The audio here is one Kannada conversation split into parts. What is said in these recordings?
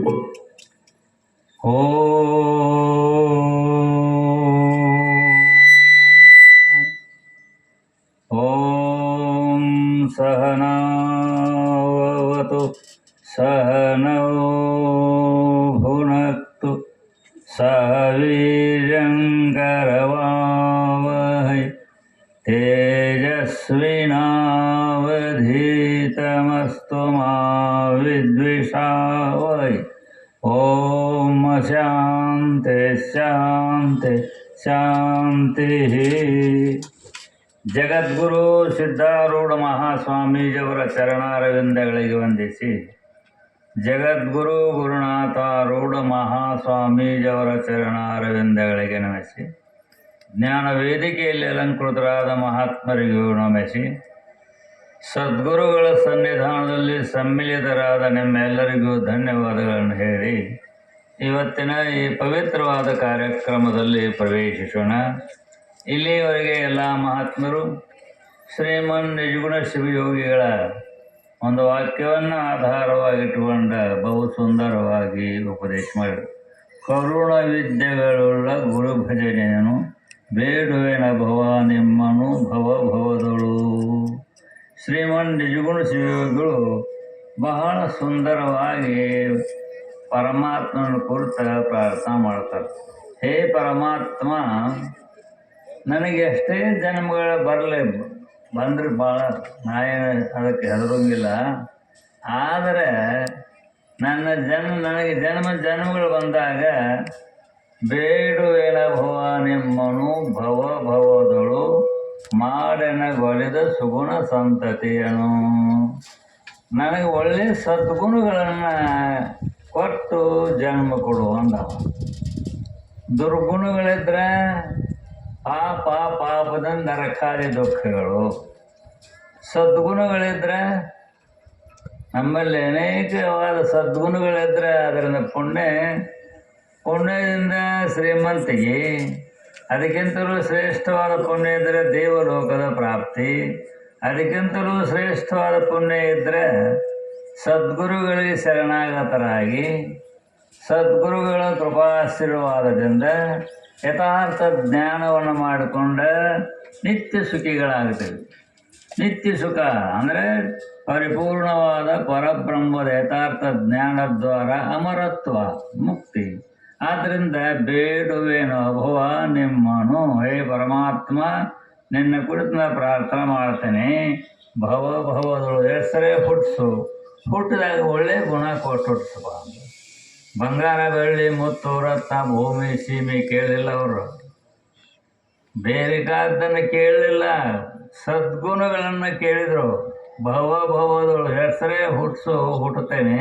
ॐ सहनावतु सहनौ भुनक्तु सह वीर्यङ्करवावहै तेजस्विनावधीतमस्तु मा विद्विषावहै। ॐ शान्ति शान्ति ಶಾಂತಿಃ. ಜಗದ್ಗುರು ಸಿದ್ಧಾರೂಢ ಮಹಾಸ್ವಾಮೀಜಿಯವರ ಚರಣಾರವಿಂದಗಳಿಗೆ ವಂದಿಸಿ, ಜಗದ್ಗುರು ಗುರುನಾಥಾರೂಢ ಮಹಾಸ್ವಾಮೀಜಿಯವರ ಚರಣಾರವಿಂದಗಳಿಗೆ ನಮಿಸಿ, ಜ್ಞಾನ ವೇದಿಕೆಯಲ್ಲಿ ಅಲಂಕೃತರಾದ ಮಹಾತ್ಮರಿಗೂ ನಮಿಸಿ, ಸದ್ಗುರುಗಳ ಸನ್ನಿಧಾನದಲ್ಲಿ ಸಮ್ಮಿಲಿತರಾದ ನಿಮ್ಮೆಲ್ಲರಿಗೂ ಧನ್ಯವಾದಗಳನ್ನು ಹೇಳಿ ಇವತ್ತಿನ ಈ ಪವಿತ್ರವಾದ ಕಾರ್ಯಕ್ರಮದಲ್ಲಿ ಪ್ರವೇಶಿಸೋಣ. ಇಲ್ಲಿಯವರೆಗೆ ಎಲ್ಲ ಮಹಾತ್ಮರು ಶ್ರೀಮನ್ ನಿಜಗುಣ ಶಿವಯೋಗಿಗಳ ಒಂದು ವಾಕ್ಯವನ್ನು ಆಧಾರವಾಗಿಟ್ಟುಕೊಂಡ ಬಹು ಸುಂದರವಾಗಿ ಉಪದೇಶ ಮಾಡಿದರು. ಕರುಣ ವಿದ್ಯೆಗಳುಳ್ಳ ಗುರು ಭಜನೆಯನ್ನು ಬೇಡುವೆನ ಭವ ನಿಮ್ಮನು ಭವದಳು. ಶ್ರೀಮನ್ ನಿಜಗುಣ ಶಿವಯೋಗಿಗಳು ಬಹಳ ಸುಂದರವಾಗಿ ಪರಮಾತ್ಮನ ಕುರಿತ ಪ್ರಾರ್ಥನೆ ಮಾಡ್ತಾರೆ. ಹೇ ಪರಮಾತ್ಮ, ನನಗೆ ಎಷ್ಟೇ ಜನ್ಮಗಳ ಬಂದ್ರೆ ಭಾಳ ಅದಕ್ಕೆ ಹೆದರಂಗಿಲ್ಲ. ಆದರೆ ನನಗೆ ಜನ್ಮಗಳು ಬಂದಾಗ ಬೇಡುವೆನ ಭವ ನಿಮ್ಮನು ಭವದಳು ಮಾಡೆನಗೊಲಿದ ಸುಗುಣ ಸಂತತಿಯನು. ನನಗೆ ಒಳ್ಳೆಯ ಸದ್ಗುಣಗಳನ್ನು ಕೊಟ್ಟು ಜನ್ಮ ಕೊಡು ಅಂದವ. ದುರ್ಗುಣಗಳಿದ್ರೆ ಪಾಪದಿಂದ ನರಕಾದಿ ದುಃಖಗಳು. ಸದ್ಗುಣಗಳಿದ್ರೆ ನಮ್ಮಲ್ಲಿ ಅನೇಕವಾದ ಸದ್ಗುಣಗಳಿದ್ರೆ ಅದರಿಂದ ಪುಣ್ಯದಿಂದ ಶ್ರೀಮಂತಿಗೆ, ಅದಕ್ಕಿಂತಲೂ ಶ್ರೇಷ್ಠವಾದ ಪುಣ್ಯ ಇದ್ದರೆ ದೇವಲೋಕದ ಪ್ರಾಪ್ತಿ, ಅದಕ್ಕಿಂತಲೂ ಶ್ರೇಷ್ಠವಾದ ಪುಣ್ಯ ಇದ್ದರೆ ಸದ್ಗುರುಗಳಿಗೆ ಶರಣಾಗತರಾಗಿ ಸದ್ಗುರುಗಳ ಕೃಪಾಶೀರ್ವಾದದಿಂದ ಯಥಾರ್ಥ ಜ್ಞಾನವನ್ನು ಮಾಡಿಕೊಂಡ ನಿತ್ಯ ಸುಖಿಗಳಾಗ್ತೇವೆ. ನಿತ್ಯ ಸುಖ ಅಂದರೆ ಪರಿಪೂರ್ಣವಾದ ಪರಬ್ರಹ್ಮದ ಯಥಾರ್ಥ ಜ್ಞಾನದ್ವಾರ ಅಮರತ್ವ ಮುಕ್ತಿ. ಆದ್ದರಿಂದ ಬೇಡುವೇನು ಭವ ನಿಮ್ಮನು. ಹೇ ಪರಮಾತ್ಮ, ನಿನ್ನ ಕುರಿತು ನಾನು ಪ್ರಾರ್ಥನೆ ಮಾಡ್ತೇನೆ. ಭವದಳು ಹೆಸರೇ ಹುಟ್ಟಿದಾಗ ಒಳ್ಳೆಯ ಗುಣ ಕೊಟ್ಟು ಹುಟ್ಟಿಸಪ್ಪ. ಬಂಗಾರ ಬೆಳ್ಳಿ ಮುತ್ತು ರತ್ನ ಭೂಮಿ ಸೀಮೆ ಕೇಳಲಿಲ್ಲ ಅವರು, ಬೇರೆ ಕಾದ್ದನ್ನು ಕೇಳಲಿಲ್ಲ, ಸದ್ಗುಣಗಳನ್ನು ಕೇಳಿದರು. ಭವದಳು ಹೆಸರೇ ಹುಟ್ಟುತ್ತೇನೆ,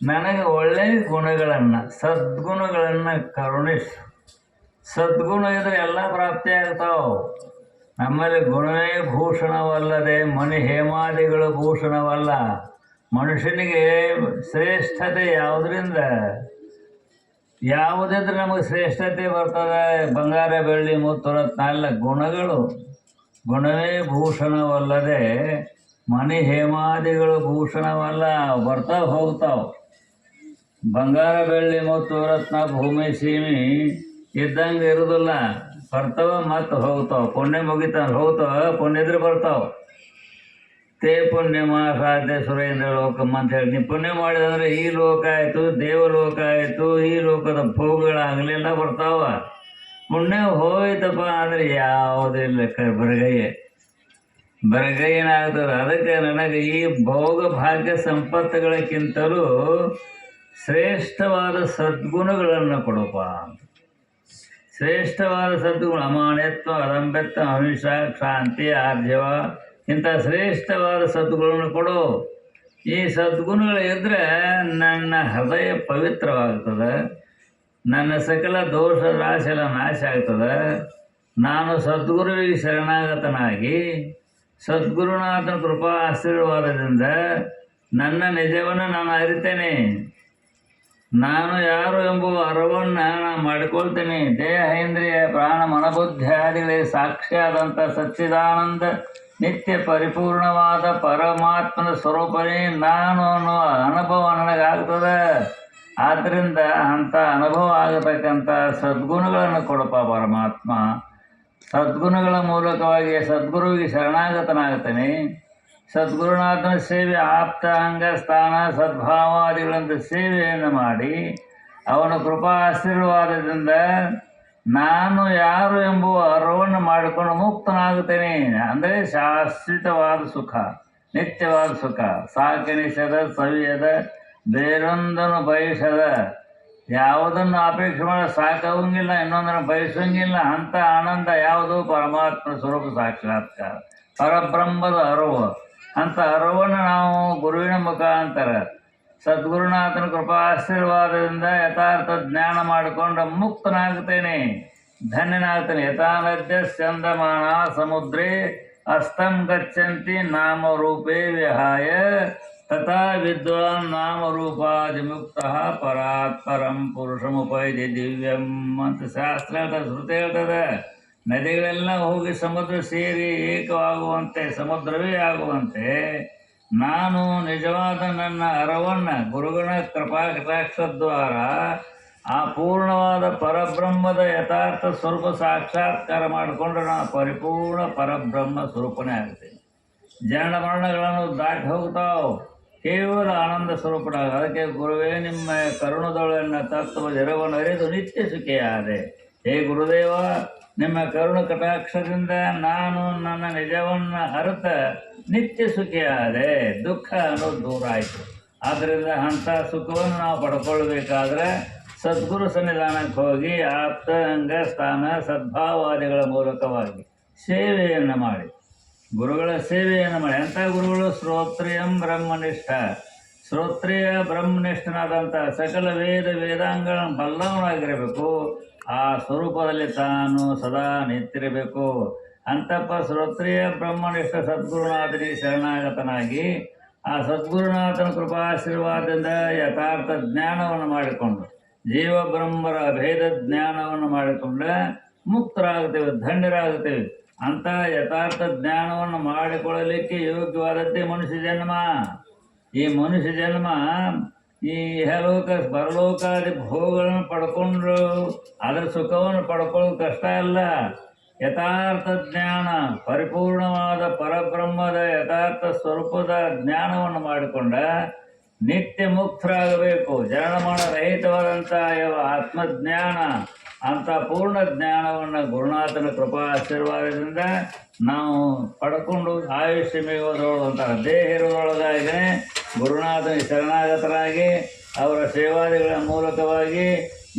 ನನಗೆ ಒಳ್ಳೆಯ ಗುಣಗಳನ್ನು ಸದ್ಗುಣಗಳನ್ನು ಕರುಣಿಸು. ಸದ್ಗುಣ ಇದ್ರೆ ಎಲ್ಲ ಪ್ರಾಪ್ತಿ ಆಗ್ತಾವೆ. ನಮ್ಮಲ್ಲಿ ಗುಣವೇ ಭೂಷಣವಲ್ಲದೆ ಮಣಿ ಹೇಮಾದಿಗಳು ಭೂಷಣವಲ್ಲ. ಮನುಷ್ಯನಿಗೆ ಶ್ರೇಷ್ಠತೆ ಯಾವುದಿದ್ರೆ ನಮಗೆ ಶ್ರೇಷ್ಠತೆ ಬರ್ತದೆ. ಬಂಗಾರ ಬೆಳ್ಳಿ ಮುತ್ತು ರತ್ನ ಅಲ್ಲ, ಗುಣವೇ ಭೂಷಣವಲ್ಲದೆ ಮಣಿ ಹೇಮಾದಿಗಳು ಭೂಷಣವಲ್ಲ. ಹೋಗ್ತಾವ. ಬಂಗಾರ ಬೆಳ್ಳಿ ಮುತ್ತು ರತ್ನ ಭೂಮಿ ಸೀಮಿ ಇದ್ದಂಗೆ ಇರೋದಿಲ್ಲ, ಬರ್ತಾವ ಮತ್ತು ಹೋಗ್ತಾವ. ಪುಣ್ಯ ಹೋಗ್ತಾವ, ಪುಣ್ಯ ಇದ್ರೆ ಬರ್ತಾವ. ತೇ ಪುಣ್ಯಮ ಸಾಧ್ಯ ಸುರೇಂದ್ರ ಲೋಕಮ್ಮ ಅಂತ ಹೇಳಿ, ನೀವು ಪುಣ್ಯ ಮಾಡಿದಂದ್ರೆ ಈ ಲೋಕ ಆಯಿತು, ದೇವಲೋಕ ಆಯಿತು, ಈ ಲೋಕದ ಭೋಗಗಳಾಗಲಿಲ್ಲ ಬರ್ತಾವ. ಪುಣ್ಯ ಹೋಯ್ತಪ್ಪ ಅಂದರೆ ಯಾವುದಿಲ್ಲ, ಬರಗೈಯೇನಾಗ್ತದೆ. ಅದಕ್ಕೆ ನನಗೆ ಈ ಭೋಗ ಭಾಗ್ಯ ಸಂಪತ್ತುಗಳಕ್ಕಿಂತಲೂ ಶ್ರೇಷ್ಠವಾದ ಸದ್ಗುಣಗಳನ್ನು ಕೊಡಪ್ಪ. ಶ್ರೇಷ್ಠವಾದ ಸದ್ಗುಣ ಅಮಾನ್ಯತ್ವ, ಅದಂಬತ್ವ, ಅಹಿಂಸ, ಶಾಂತಿ, ಆರ್ಜವ, ಇಂಥ ಶ್ರೇಷ್ಠವಾದ ಸದ್ಗುಣಗಳನ್ನು ಕೊಡು. ಈ ಸದ್ಗುಣಗಳು ಇದ್ದರೆ ನನ್ನ ಹೃದಯ ಪವಿತ್ರವಾಗ್ತದೆ, ನನ್ನ ಸಕಲ ದೋಷ ರಾಶಿಯೆಲ್ಲ ನಾಶ ಆಗ್ತದೆ. ನಾನು ಸದ್ಗುರುವಿಗೆ ಶರಣಾಗತನಾಗಿ ಸದ್ಗುರುನಾಥನ ಕೃಪಾ ಆಶೀರ್ವಾದದಿಂದ ನನ್ನ ನಿಜವನ್ನು ನಾನು ಅರಿತೇನೆ. ನಾನು ಯಾರು ಎಂಬುವ ಅರಿವನ್ನು ನಾನು ಮಾಡಿಕೊಳ್ತೇನೆ. ದೇಹ ಇಂದ್ರಿಯ ಪ್ರಾಣ ಮನಬುದ್ಧಿಯಾದಿಗಳಿಗೆ ಸಾಕ್ಷಿಯಾದಂಥ ಸಚ್ಚಿದಾನಂದ ನಿತ್ಯ ಪರಿಪೂರ್ಣವಾದ ಪರಮಾತ್ಮನ ಸ್ವರೂಪನೇ ನಾನು ಅನ್ನುವ ಅನುಭವ ನನಗಾಗ್ತದೆ. ಆದ್ದರಿಂದ ಅಂಥ ಅನುಭವ ಆಗತಕ್ಕಂಥ ಸದ್ಗುಣಗಳನ್ನು ಕೊಡಪ್ಪ ಪರಮಾತ್ಮ. ಸದ್ಗುಣಗಳ ಮೂಲಕವಾಗಿ ಸದ್ಗುರುವಿಗೆ ಶರಣಾಗತನಾಗ್ತಾನೆ. ಸದ್ಗುರುನಾಥನ ಸೇವೆ, ಆಪ್ತ ಅಂಗ ಸ್ಥಾನ ಸದ್ಭಾವಾದಿಗಳಂತ ಸೇವೆಯನ್ನು ಮಾಡಿ ಅವನ ಕೃಪಾ ಆಶೀರ್ವಾದದಿಂದ ನಾನು ಯಾರು ಎಂಬುವ ಅರಿವನ್ನು ಮಾಡಿಕೊಂಡು ಮುಕ್ತನಾಗುತ್ತೇನೆ. ಅಂದರೆ ಶಾಶ್ವತವಾದ ಸುಖ, ನಿತ್ಯವಾದ ಸುಖ, ಸಾಕೆನಿಸದ ಸವಿಯದ ಬೇರೊಂದನ್ನು ಬಯಸದ, ಯಾವುದನ್ನು ಅಪೇಕ್ಷೆ ಮಾಡಿ ಸಾಕಾಗಂಗಿಲ್ಲ, ಇನ್ನೊಂದನ್ನು ಬಯಸಂಗಿಲ್ಲ. ಅಂಥ ಆನಂದ ಯಾವುದು? ಪರಮಾತ್ಮ ಸ್ವರೂಪ ಸಾಕ್ಷಾತ್ಕಾರ, ಪರಬ್ರಹ್ಮದ ಅರಿವು. ಅಂಥ ಅರಿವನ್ನು ನಾವು ಗುರುವಿನ ಮುಖಾಂತರ ಸದ್ಗುರುನಾಥನ ಕೃಪಾ ಆಶೀರ್ವಾದದಿಂದ ಯಥಾರ್ಥ ಜ್ಞಾನ ಮಾಡಿಕೊಂಡು ಮುಕ್ತನಾಗ್ತೇನೆ, ಧನ್ಯನಾಗ್ತೇನೆ. ಯಥಾ ನದ್ಯ ಚಂದಮಾನ ಸಮುದ್ರೇ ಅಸ್ತಂ ಗಚ್ಚಂತಿ ನಾಮರೂಪೇ ವಿಹಾಯ ತಥಾ ವಿದ್ವಾನ್ ನಾಮರೂಪಾದಿಮುಕ್ತ ಪರಾತ್ ಪರಂ ಪುರುಷಮುಪೈತಿ ದಿವ್ಯಂ ಅಂತ ಶಾಸ್ತ್ರ ಹೇಳ್ತದೆ, ಶ್ರುತಿ ಹೇಳ್ತದೆ. ನದಿಗಳೆಲ್ಲ ಹೋಗಿ ಸಮುದ್ರ ಸೇರಿ ಏಕವಾಗುವಂತೆ, ಸಮುದ್ರವೇ ಆಗುವಂತೆ ನಾನು ನಿಜವಾದ ನನ್ನ ಅರವನ್ನು ಗುರುಗಳ ಕೃಪಾ ಕಟಾಕ್ಷದ್ವಾರ ಆ ಪೂರ್ಣವಾದ ಪರಬ್ರಹ್ಮದ ಯಥಾರ್ಥ ಸ್ವರೂಪ ಸಾಕ್ಷಾತ್ಕಾರ ಮಾಡಿಕೊಂಡು ನಾನು ಪರಿಪೂರ್ಣ ಪರಬ್ರಹ್ಮ ಸ್ವರೂಪನೇ ಆಗ್ತೀನಿ. ಜನನ ಮರಣಗಳನ್ನು ದಾಟಿ ಹೋಗ್ತಾವೆ, ಕೇವಲ ಆನಂದ ಸ್ವರೂಪನಾಗ. ಅದಕ್ಕೆ ಗುರುವೇ ನಿಮ್ಮ ಕರುಣದೊಳನ್ನ ತತ್ವ ಜರವನ್ನು ಅರಿದು ನಿತ್ಯ ಸುಖಿಯಾದೆ. ಹೇ ಗುರುದೇವ, ನಿಮ್ಮ ಕರುಣ ಕಟಾಕ್ಷದಿಂದ ನಾನು ನನ್ನ ನಿಜವನ್ನು ಅರ್ಥ ನಿತ್ಯ ಸುಖಿಯಾದೆ, ದುಃಖ ಅನ್ನೋದು ದೂರ ಆಯಿತು. ಆದ್ದರಿಂದ ಅಂಥ ಸುಖವನ್ನು ನಾವು ಪಡ್ಕೊಳ್ಬೇಕಾದ್ರೆ ಸದ್ಗುರು ಸನ್ನಿಧಾನಕ್ಕೆ ಹೋಗಿ ಆಪ್ತ ಅಂಗ ಸ್ಥಾನ ಸದ್ಭಾವಾದಿಗಳ ಮೂಲಕವಾಗಿ ಸೇವೆಯನ್ನು ಮಾಡಿ, ಗುರುಗಳ ಸೇವೆಯನ್ನು ಮಾಡಿ. ಅಂಥ ಗುರುಗಳು ಶ್ರೋತ್ರಿಯಂ ಬ್ರಹ್ಮನಿಷ್ಠ, ಶ್ರೋತ್ರಿಯ ಬ್ರಹ್ಮನಿಷ್ಠನಾದಂಥ ಸಕಲ ವೇದಾಂಗಗಳನ್ನು ಬಲ್ಲವನಾಗಿರಬೇಕು. ಆ ಸ್ವರೂಪದಲ್ಲಿ ತಾನು ಸದಾ ನಿಂತಿರಬೇಕು. ಅಂತಪ್ಪ ಶ್ರೋತ್ರಿಯ ಬ್ರಹ್ಮನಿಷ್ಠ ಸದ್ಗುರುನಾಥನಿಗೆ ಶರಣಾಗತನಾಗಿ ಆ ಸದ್ಗುರುನಾಥನ ಕೃಪಾಶೀರ್ವಾದದಿಂದ ಯಥಾರ್ಥ ಜ್ಞಾನವನ್ನು ಮಾಡಿಕೊಂಡು ಜೀವ ಬ್ರಹ್ಮರ ಅಭೇದ ಜ್ಞಾನವನ್ನು ಮಾಡಿಕೊಂಡ್ರೆ ಮುಕ್ತರಾಗುತ್ತೇವೆ, ಧನ್ಯರಾಗುತ್ತೇವೆ. ಅಂಥ ಯಥಾರ್ಥ ಜ್ಞಾನವನ್ನು ಮಾಡಿಕೊಳ್ಳಲಿಕ್ಕೆ ಯೋಗ್ಯವಾದದ್ದೇ ಮನುಷ್ಯ ಜನ್ಮ. ಈ ಮನುಷ್ಯ ಜನ್ಮ ಈ ಇಹಲೋಕ ಪರಲೋಕಾದಿ ಭೋಗಗಳನ್ನು ಪಡ್ಕೊಂಡ್ರು ಅದರ ಸುಖವನ್ನು ಪಡ್ಕೊಳ್ಳೋದು ಕಷ್ಟ ಅಲ್ಲ. ಯಥಾರ್ಥ ಜ್ಞಾನ, ಪರಿಪೂರ್ಣವಾದ ಪರಬ್ರಹ್ಮದ ಯಥಾರ್ಥ ಸ್ವರೂಪದ ಜ್ಞಾನವನ್ನು ಮಾಡಿಕೊಂಡ ನಿತ್ಯ ಮುಕ್ತರಾಗಬೇಕು. ಜನನಮರಣ ರಹಿತವಾದಂಥ ಆತ್ಮಜ್ಞಾನ, ಅಂಥ ಪೂರ್ಣ ಜ್ಞಾನವನ್ನು ಗುರುನಾಥನ ಕೃಪಾ ಆಶೀರ್ವಾದದಿಂದ ನಾವು ಪಡ್ಕೊಂಡು ಆಯುಷ್ಯ ಮೇಗೋದ್ರೊಳಗೆ ಅಂತಾರೆ. ದೇಹ ಇರೋದ್ರೊಳಗಾಗಿನೇ ಗುರುನಾಥನ ಶರಣಾಗತರಾಗಿ ಅವರ ಸೇವಾದಿಗಳ ಮೂಲಕವಾಗಿ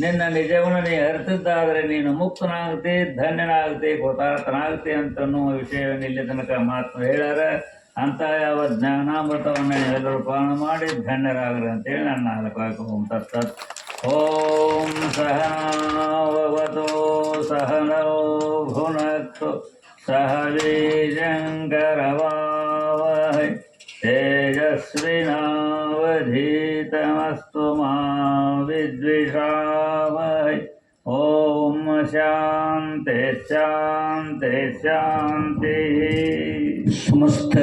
ನಿನ್ನ ನಿಜವನ್ನು ನೀ ಅರಿತಿದ್ದಾದರೆ ನೀನು ಮುಕ್ತನಾಗ್ತಿ, ಧನ್ಯನಾಗ್ತಿ, ಕೃತಾರ್ಥನಾಗ್ತಿ ಅಂತನ್ನೋ ವಿಷಯವನ್ನು ಇಲ್ಲಿ ತನಕ ಮಾತು ಹೇಳ್ಯಾರ. ಅಂಥ ಯಾವ ಜ್ಞಾನಾಮೃತವನ್ನು ಎಲ್ಲರೂ ಪಾಲನೆ ಮಾಡಿ ಧನ್ಯರಾಗ್ರಿ ಅಂತೇಳಿ ನನ್ನ ನಾಲ್ಕು ಓಂ ತತ್ಸತ್. ಓಂ ಸಹನಾವವತೋ ಸಹನೋ ಭುನಕ್ತು ಸಹ ವೀರ್ಯಂಕರವಾವಹೈ ತೇಜಸ್ವಿನಾವಧೀತಮಸ್ತು ಮಾ ವಿದ್ವಿಷಾವಹೈ. ಓಂ ಶಾಂತಿ ಶಾಂತಿ ಶಾಂತಿ. ಸಮಸ್ತ